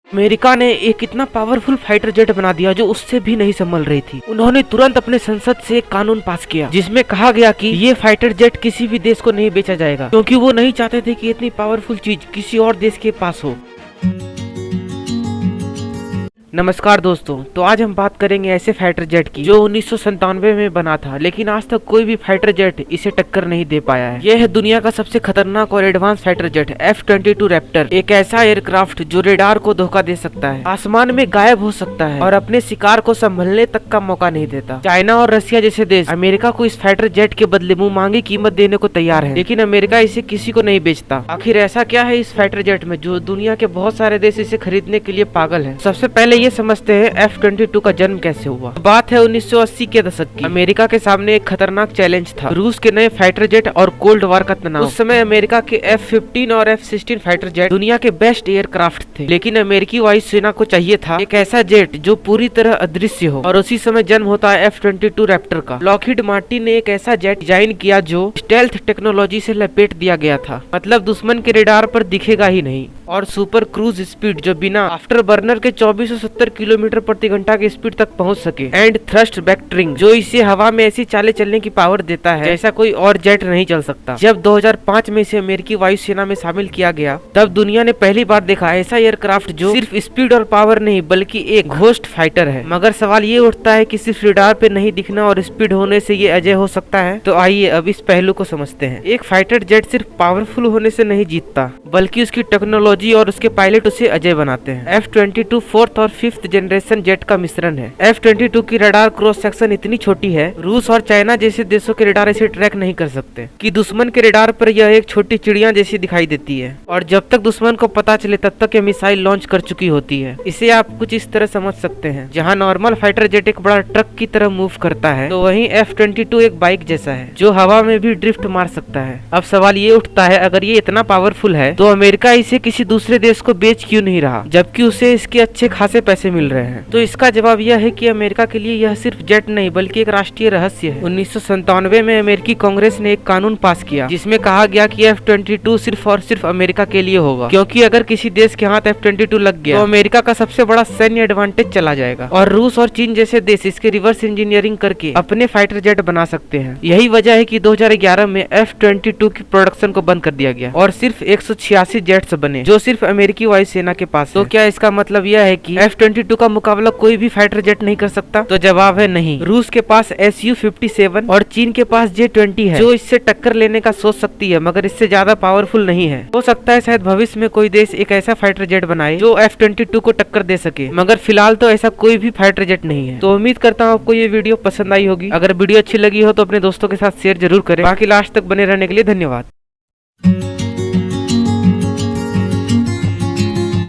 America ने एक इतना पावरफुल फाइटर जेट बना दिया जो उससे भी नहीं संभल रही थी। उन्होंने तुरंत अपने संसद से एक कानून पास किया जिसमें कहा गया कि ये फाइटर जेट किसी भी देश को नहीं बेचा जाएगा, क्योंकि वो नहीं चाहते थे कि इतनी पावरफुल चीज किसी और देश के पास हो। नमस्कार दोस्तों, तो आज हम बात करेंगे ऐसे फाइटर जेट की जो 1997 में बना था, लेकिन आज तक कोई भी फाइटर जेट इसे टक्कर नहीं दे पाया है। यह है दुनिया का सबसे खतरनाक और advance fighter jet F-22 Raptor, एक ऐसा एयरक्राफ्ट जो रेडार को धोखा दे सकता है, आसमान में गायब हो सकता है और अपने शिकार को संभलने तक का मौका नहीं देता। चाइना और रशिया जैसे देश अमेरिका को इस फाइटर जेट के बदले मुंह मांगी कीमत देने को तैयार है, लेकिन अमेरिका इसे किसी को नहीं बेचता। आखिर ऐसा क्या है इस फाइटर जेट में जो दुनिया के बहुत सारे देश इसे खरीदने के लिए पागल है? सबसे पहले ये समझते हैं F-22 का जन्म कैसे हुआ। बात है 1980 के दशक की। अमेरिका के सामने एक खतरनाक चैलेंज था, रूस के नए फाइटर जेट और कोल्ड वॉर का तनाव। उस समय अमेरिका के F-15 और F-16 फाइटर जेट दुनिया के बेस्ट एयरक्राफ्ट थे, लेकिन अमेरिकी वायुसेना को चाहिए था एक ऐसा जेट जो पूरी तरह अदृश्य हो, और उसी समय जन्म होता है F-22 रैप्टर का। लॉकहीड मार्टिन ने एक ऐसा जेट डिजाइन किया जो स्टेल्थ टेक्नोलॉजी से लपेट दिया गया था, मतलब दुश्मन के रेडार पर दिखेगा ही नहीं, और सुपर क्रूज स्पीड जो बिना आफ्टर बर्नर के 2470 किलोमीटर प्रति घंटा की स्पीड तक पहुंच सके, एंड थ्रस्ट वेक्टरिंग जो इसे हवा में ऐसी चाले चलने की पावर देता है जैसा कोई और जेट नहीं चल सकता। जब 2005 में इसे अमेरिकी वायुसेना में शामिल किया गया, तब दुनिया ने पहली बार देखा ऐसा एयरक्राफ्ट जो सिर्फ स्पीड और पावर नहीं बल्कि एक घोस्ट फाइटर है। मगर सवाल ये उठता है कि सिर्फ रेडार पे नहीं दिखना और स्पीड होने से ये अजय हो सकता है? तो आइए अब इस पहलू को समझते हैं। एक फाइटर जेट सिर्फ पावरफुल होने से नहीं जीतता, बल्कि उसकी टेक्नोलॉजी और उसके पायलट उसे अजय बनाते हैं। F-22 फोर्थ और फिफ्थ जनरेशन जेट का मिश्रण है। F-22 की रडार क्रॉस सेक्शन इतनी छोटी है, रूस और चाइना जैसे देशों के रडार इसे ट्रैक नहीं कर सकते, कि दुश्मन के रडार पर यह एक छोटी चिड़िया जैसी दिखाई देती है, और जब तक दुश्मन को पता चले तब तक ये मिसाइल लॉन्च कर चुकी होती है। इसे आप कुछ इस तरह समझ सकते हैं, जहाँ नॉर्मल फाइटर जेट एक बड़ा ट्रक की तरह मूव करता है, तो वहीं F-22 एक बाइक जैसा है जो हवा में भी ड्रिफ्ट मार सकता है। अब सवाल ये उठता है, अगर ये इतना पावरफुल है तो अमेरिका इसे किसी दूसरे देश को बेच क्यों नहीं रहा, जबकि उसे इसके अच्छे खासे पैसे मिल रहे हैं? तो इसका जवाब यह है कि अमेरिका के लिए यह सिर्फ जेट नहीं बल्कि एक राष्ट्रीय रहस्य है। 1997 में अमेरिकी कांग्रेस ने एक कानून पास किया जिसमें कहा गया कि F-22 सिर्फ और सिर्फ अमेरिका के लिए होगा, क्योंकि अगर किसी देश के हाथ F-22 लग गया तो अमेरिका का सबसे बड़ा सैन्य एडवांटेज चला जाएगा, और रूस और चीन जैसे देश इसके रिवर्स इंजीनियरिंग करके अपने फाइटर जेट बना सकते हैं। यही वजह है कि 2011 में F-22 की प्रोडक्शन को बंद कर दिया गया और सिर्फ 186 जेट्स बने जो सिर्फ अमेरिकी वायुसेना के पास। तो क्या इसका मतलब यह है कि F-22 का मुकाबला कोई भी फाइटर जेट नहीं कर सकता? तो जवाब है नहीं। रूस के पास Su-57 और चीन के पास J-20 है जो इससे टक्कर लेने का सोच सकती है, मगर इससे ज्यादा पावरफुल नहीं है। हो सकता है शायद भविष्य में कोई देश एक ऐसा फाइटर जेट बनाए जो F-22 को टक्कर दे सके, मगर फिलहाल तो ऐसा कोई भी फाइटर जेट नहीं है। तो उम्मीद करता हूँ आपको ये वीडियो पसंद आई होगी। अगर वीडियो अच्छी लगी हो तो अपने दोस्तों के साथ शेयर जरूर करें। बाकी लास्ट तक बने रहने के लिए धन्यवाद।